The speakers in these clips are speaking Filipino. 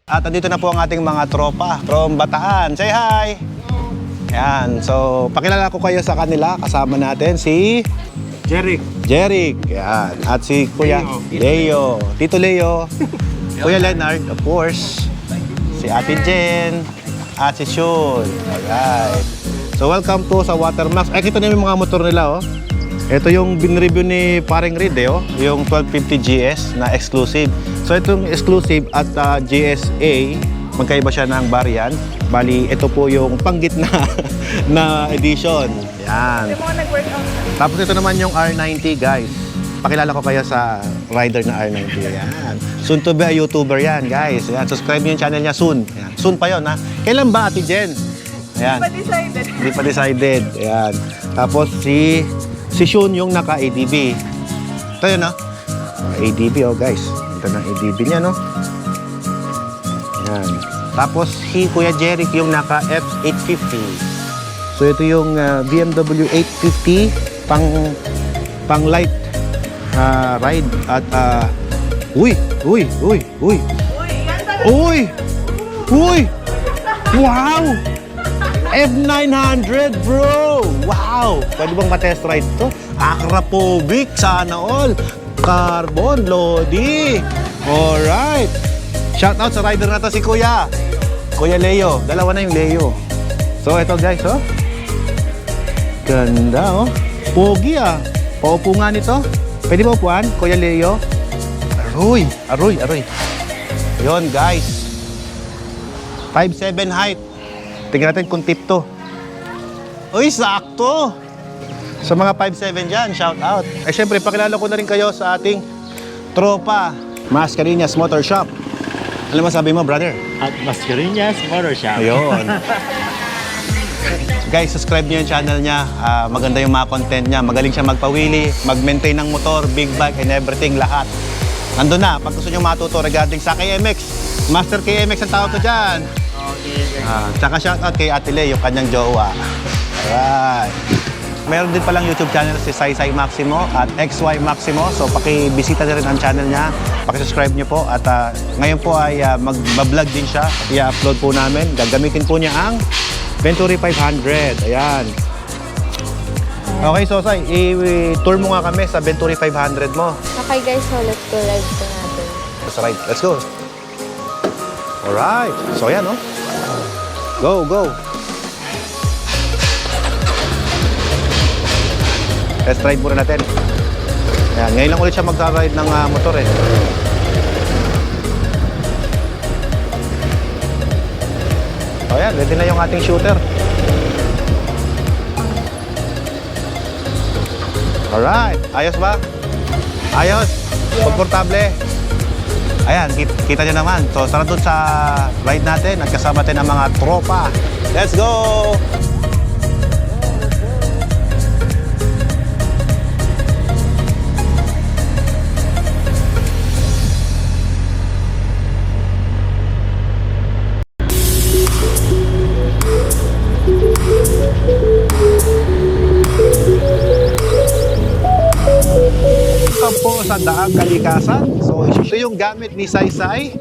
At andito na po ang ating mga tropa from Bataan. Say hi! Yan, so pakilala ko kayo sa kanila. Kasama natin si Jeric. Yan. At si Kuya Leo. Tito Leo. Kuya Leonard, of course. Si Ate Jen. At si Shun. Alright. So welcome to sa Watermax. Kita niyo yung mga motor nila, oh. Ito yung binreview ni Paring Reed, oh. Yung 1250 GS na exclusive. So itong exclusive at GSA, magkaiba siya ng variant. Bali, ito po yung panggitna na edition. Yan. Tapos ito naman yung R90, guys. Pakilala ko kayo sa rider na R90. Yan. Soon to be a YouTuber yan, guys. Yan. Subscribe niyo yung channel niya soon. Yan. Soon pa yon, ha. Kailan ba, Ate Jen? Ayan. Hindi pa decided. Ayan. Tapos si Shun yung naka-ADB. Ito yun, no? ADB, oh, guys. Ito na ADB niya, no? Ayan. Tapos si Kuya Jeric yung naka-F850. So ito yung BMW 850 pang light ride at uy! Wow! F900, bro! Wow! Pwede bang ma-test ride to? Akrapovic, sana all. Carbon, Lodi. Alright. Shout out sa rider na to si Kuya Leo. Dalawa na yung Leo. So ito, guys, oh. Ganda, oh. Pogi, ah. Paupo nga nito. Pwede ba upuan, Kuya Leo? Aroy. Yon, guys. 5'7" height. Tingnan natin kung tip to. Uy, sakto! Sa mga 5'7" dyan, shout out. Syempre, pakilala ko na rin kayo sa ating tropa, Mascareñas Motor Shop. Ano masabi mo, brother? At Mascareñas Motor Shop. Ayun. Guys, subscribe niyo yung channel niya. Maganda yung mga content niya. Magaling siya magpawili, mag-maintain ng motor, big bike, and everything, lahat. Nandun na, pag gusto niyo matuto regarding sa KMX. Master KMX ang tawag ko dyan. Tsaka shoutout kay Ate Le, yung kanyang jowa. Alright. Meron din palang YouTube channel si Saysay Maximo at XY Maximo. So pakibisita na rin ang channel niya. Pakisubscribe niyo po. At ngayon po ay mag-vlog din siya. I-upload po namin. Gagamitin po niya ang Venturi 500. Ayan. Okay, so Say, i-tour mo nga kami sa Venturi 500 mo. Okay guys, so let's go ride po natin. Let's go. Alright. So ayan, oh. Go. Test ride muna natin. Ayan, ngayon lang ulit siya mag-ride ng motor, eh. O ayan, ready na yung ating shooter. Alright, ayos ba? Ayos? Komportable? Ayan, kita nyo naman. So, tara dun sa ride natin at kasama natin ang mga tropa. Let's go! Po sa Daang Kalikasan. So ito yung gamit ni Saysay,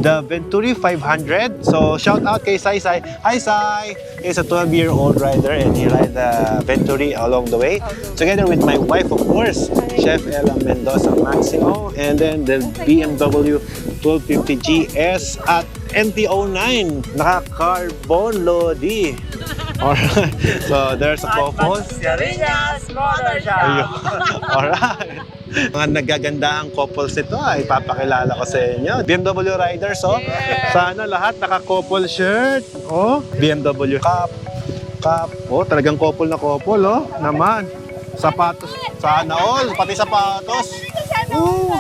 the Venturi 500. So shout out kay Saysay. Hi Say! He's a 12-year-old rider and he ride the Venturi along the way. Together with my wife, of course, Chef Ella Mendoza Maximo, and then the BMW 1250 GS at NT09. Naka-carbon Lodi. Alright, so there's a couple. Mascareñas Motor Shop. Alright. Mga nagaganda ang couples nito ay papakilala ko sa inyo. BMW riders, oh. Sana lahat naka-couple shirt. Oh, BMW Cup. Oh, talagang couple na couple, oh. Naman. Sapatos. Sana all. Pati sapatos. Oh.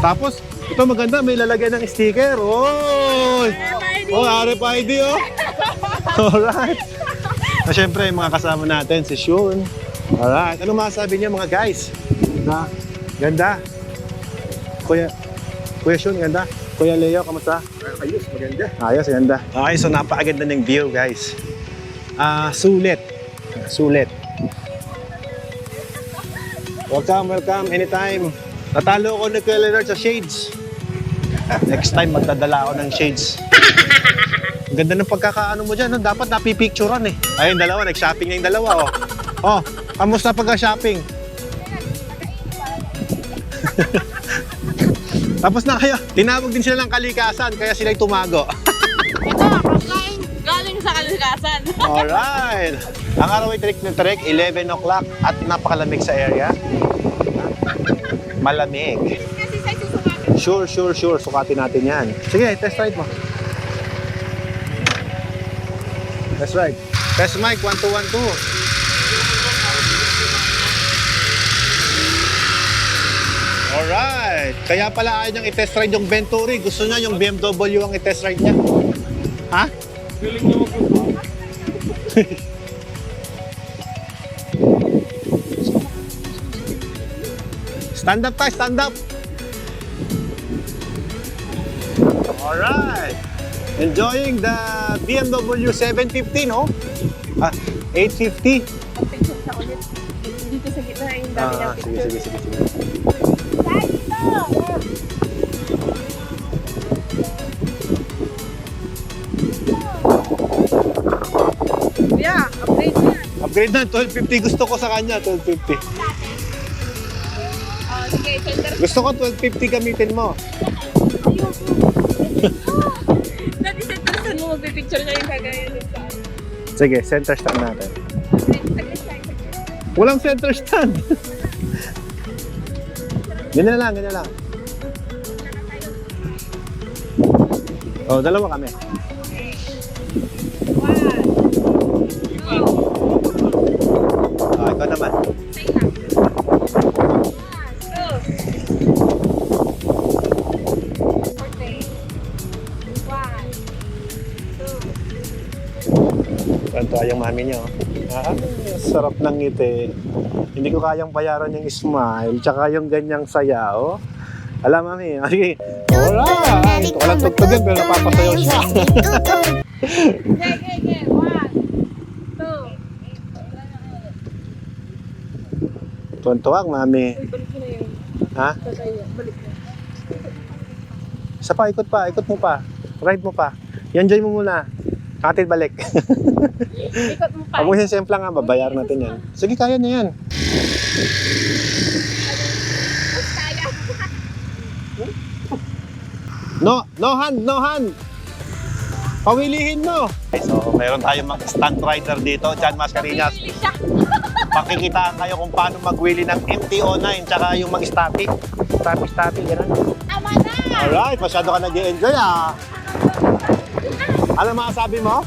Tapos, ito maganda. May lalagyan ng sticker. Oh. Oh, RFID, oh. Alright. Siyempre, mga kasama natin, si Shun. Alright. Ano masasabi niyo, mga guys? Na, ganda. Kuya Shun, ganda. Kuya Leo, kamusta? Ayos, maganda. Ayos, ganda. Okay, so napakaganda ng view, guys. Sulit. Welcome anytime. Natalo ko ni Kuya Leonard sa shades. Next time, magdadala ako ng shades. Ang ganda ng pagkakaano mo dyan, no? Dapat napipicturean eh. Ayun, dalawa, nag-shopping na yung dalawa, oh. Oh, kamusta pagka-shopping? Tapos na kayo, tinawag din sila ng kalikasan, kaya sila'y tumago. Ito, pagkain galing sa kalikasan. Alright. Ang araw ay trek na trek, 11 o'clock at napakalamig sa area. Malamig. Kasi sa susukatin. Sure. Sukatin natin yan. Sige, test ride mo. Test ride. Test mic, 1, 2, 1, 2. Alright. Kaya pala ayaw niyang i-test ride yung Venturi. Gusto niya yung BMW ang i-test ride niya. Ha? Stand up tayo, stand up. Alright. Enjoying the BMW 750, no? 850. Picture sa ulit. Dito sa gitna yung dami ng picture. Sige. Yeah, upgrade mo yan. Upgrade na, 1250 gusto ko sa kanya, 1250. Sige, center. Gusto ko 1250 gamitin mo. Dati center saan mo magpipicture niya yung kagaya nun sa ano. Sige, center stand natin. Saglit. Walang center stand. Ganyan lang. Oh, dalawa kami. Ikaw naman. Kanto yung mami niyo. Sarap ng ngiti. Hindi ko kayang bayaran yung smile, tsaka yung ganyang saya, oh. Alam, mami. Sige. Alright! Ito ko lang tugtugin, pero napapasayaw siya. Okay. 1, 2. Tuwan-tuwang, mami. Balik mo na yun. Ha? Balik mo. Isa pa, ikot mo pa. Ride mo pa. Enjoy mo muna. Atin balik. Ikot mo pa. Pag mo siyempre nga, babayaran natin yan. Sige, kaya na yan. Kaya. No hand! Pawilihin mo! So, mayroon tayong mga stunt rider dito, John Mascareñas. Pili siya. Pakikitaan kayo kung paano mag-wheelie ng MT-09, tsaka yung mag-static. Static, gano'n. Tama na. Alright, masyado ka nag-i-enjoy ah. Ano masasabi mo?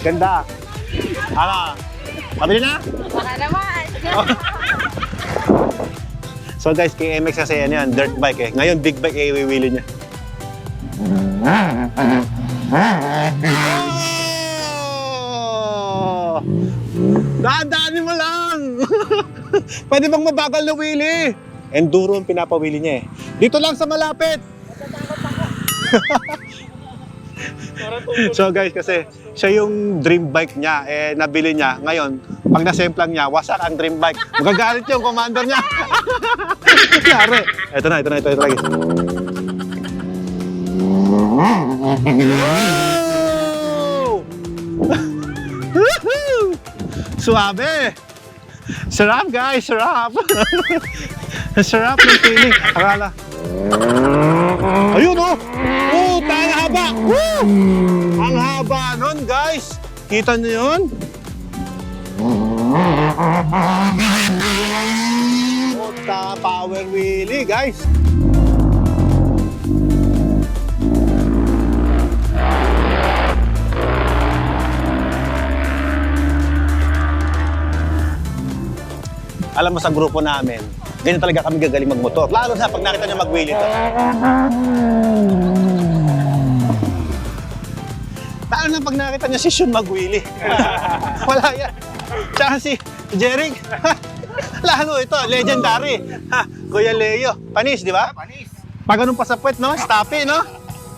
Ganda. Ano? Pabili na? Baka naman. So guys, kay MX kasi yan, dirt bike eh. Ngayon, big bike eh, iwiwili niya. Oh! Daan-daanin mo lang! Pwede bang mabagal na wheelie? Enduro ang pinapawili niya eh. Dito lang sa malapit! So guys, kasi siya yung dream bike niya, eh nabili niya. Ngayon, pag nasemplang niya, wasak ang dream bike. Magagalit yung commander niya. Yari. Ito na lagi. Suabe! Sarap guys, sarap! Sarap ng feeling. Akala. Ayun oh! Oh, ang haba! Woo! Ang haba nun guys! Kita nyo yun? Puta, power wheelie guys! Alam mo sa grupo namin, ganyan talaga kami gagaling magmotor. Lalo na pag nakita niya mag-wheelie to. Lalo na pag nakita niya si Shun mag-wheelie. Wala yan. Tsaka si Jeric. Lalo ito, legendary. Kuya Leo. Panis, di ba? Panis. Pag ganun pa sa puwet, no? Stoppy, no?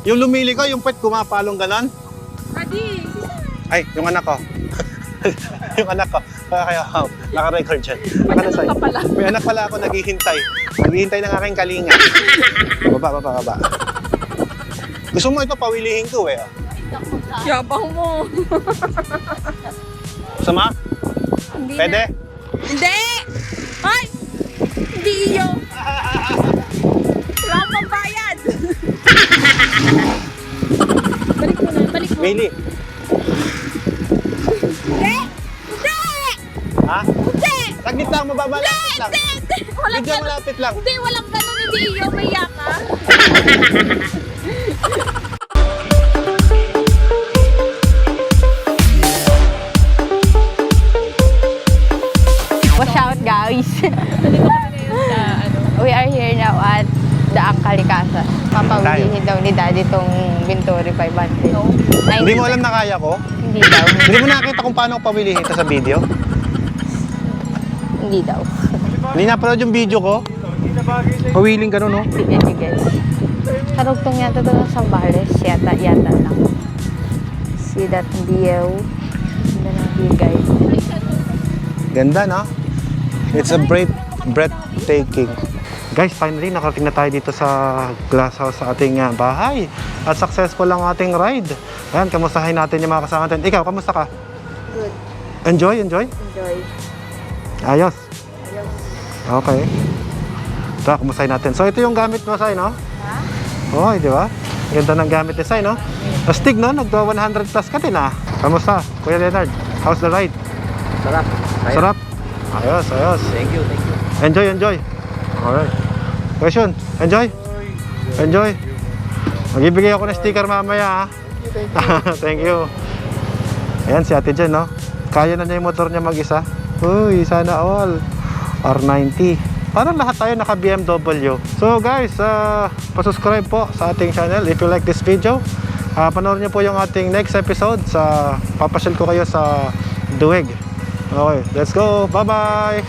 Yung lumili ko, yung puwet kumapalong ganon. Adi. Ay, yung anak ko. Yung anak ko. Kaya naka-record siya. May anak ka pala. May anak pala ako naghihintay. Naghihintay ng aking kalinga. Baba. Gusto mo ito, pawilihin ko eh. Yabang mo. Sama? Hindi Pwede? na. Hindi! Ay! Hindi iyo. Wala akong bayad. Balik mo na, balik mo. Mili. Hindi! Hindi! Ha? Hindi! Saglit lang, mababa lang. Hindi! Lang. Hindi! Walang Bigyan ganun. malapit lang. Hindi, walang ganun. Hindi iyo. Maya ka. Watch out, guys. Nandito kami ngayon sa ano. We are here now at Daang Kalikasan. Papawihin daw ni Daddy tong Venturi 500. Hindi mo alam na kaya ko? Hindi daw. Hindi mo nakita kung paano ko pawilihin ito sa video? Hindi daw. Hindi na-upload yung video ko? Pawiling ganun, no? Sige, sige. Karugtong yata ito ng Sambales. Yata lang. See that view. Ganda ng view, guys. Ganda, no? It's a breathtaking. Guys, finally, nakarating na tayo dito sa glass house sa ating bahay. At successful ang ating ride. Ayan, kamustahin natin yung mga kasama natin. Ikaw, kamusta ka? Good. Enjoy? Enjoy. Ayos. Ayos. Okay. Ito, kamustahin natin. So, ito yung gamit mo, Sai, no? Ha? Oo, di ba? Ganda ng gamit ni Sai, no? Astig, no? Nagdo 100 plus ka din, ah. Kamusta, Kuya Leonard? How's the ride? Sarap. Sarap? Ayos, ayos. Thank you, thank you. Enjoy. Alright. Question, enjoy? Enjoy? Magbibigay ako ng sticker mamaya, ha? Thank you. Ayan, si Ate Jen, no? Kaya na niya yung motor niya mag-isa. Uy, sana all. R90. Parang lahat tayo naka BMW. So guys, pasubscribe po sa ating channel if you like this video. Panoorin niyo po yung ating next episode sa papasyal ko kayo sa Duweg. Okay, let's go. Bye-bye.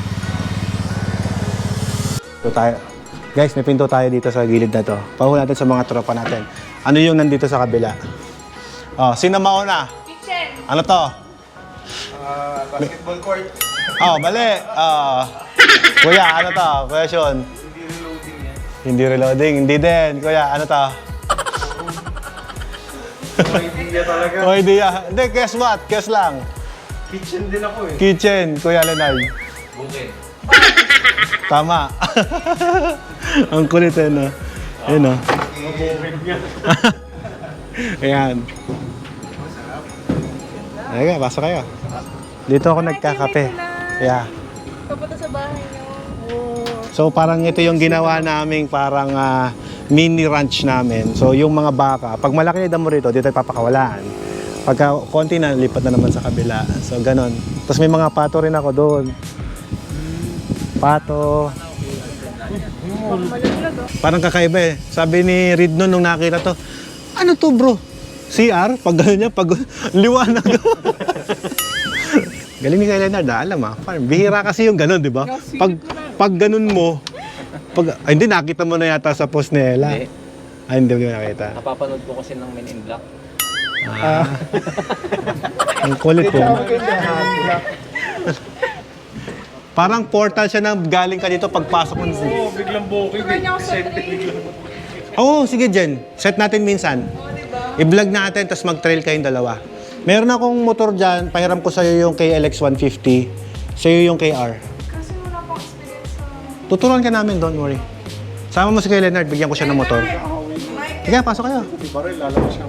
Ito tayo. Guys, may pinto tayo dito sa gilid na to. Pahuwi natin sa mga tropa natin. Ano yung nandito sa kabila? Oh, sino mauna? Kitchen. Ano to? Basketball court. Oh, mali. Kuya, ano to? Kuya Sean. Hindi reloading yan. Hindi reloading. Hindi din. Kuya, ano to? May idea talaga. Oh, hindi. Hindi, guess what? Guess lang. Kitchen din ako eh. Kitchen, Kuya Leonard. Bukid. Tama. Ang kulit eh, no? Ayun, no? Bukid nga. Ayan. Ayan, pasok kayo. Dito ako nagkakape. Yeah. Papunta sa bahay niyo. So parang ito yung ginawa naming parang mini ranch namin. So yung mga baka, pag malaki na damo rito, dito ay papakawalaan. Pagka konti na, lipat na naman sa kabila. So ganon. Tapos may mga pato rin ako doon. Pato. Parang kakaiba eh. Sabi ni Ridno nung nakita to, ano to bro? CR? Pag gano'n niya, pag liwanag. Galing ni Kay Leonard, alam parang bihira kasi yung gano'n, di ba? Pag gano'n mo, ay, hindi, nakita mo na yata sa post ni Ella. Hindi. Ay, hindi mo nakita. Napapanood ko kasi ng Men in Black. Ang kulit po. Parang portal siya na galing ka dito pagpasok mo. Oo, biglang bukid eh. Oo, sige Jen. Set natin minsan. I-vlog natin, tapos mag-trail kayong dalawa. Meron akong motor dyan, pahiram ko sa'yo yung KLX 150. Sa'yo yung KR. Kasi wala pang experience sa... Tuturuan ka namin, don't worry. Sama mo si Kay Leonard, bigyan ko siya ng motor. Sige, pasok kayo. Baril, lalabas ka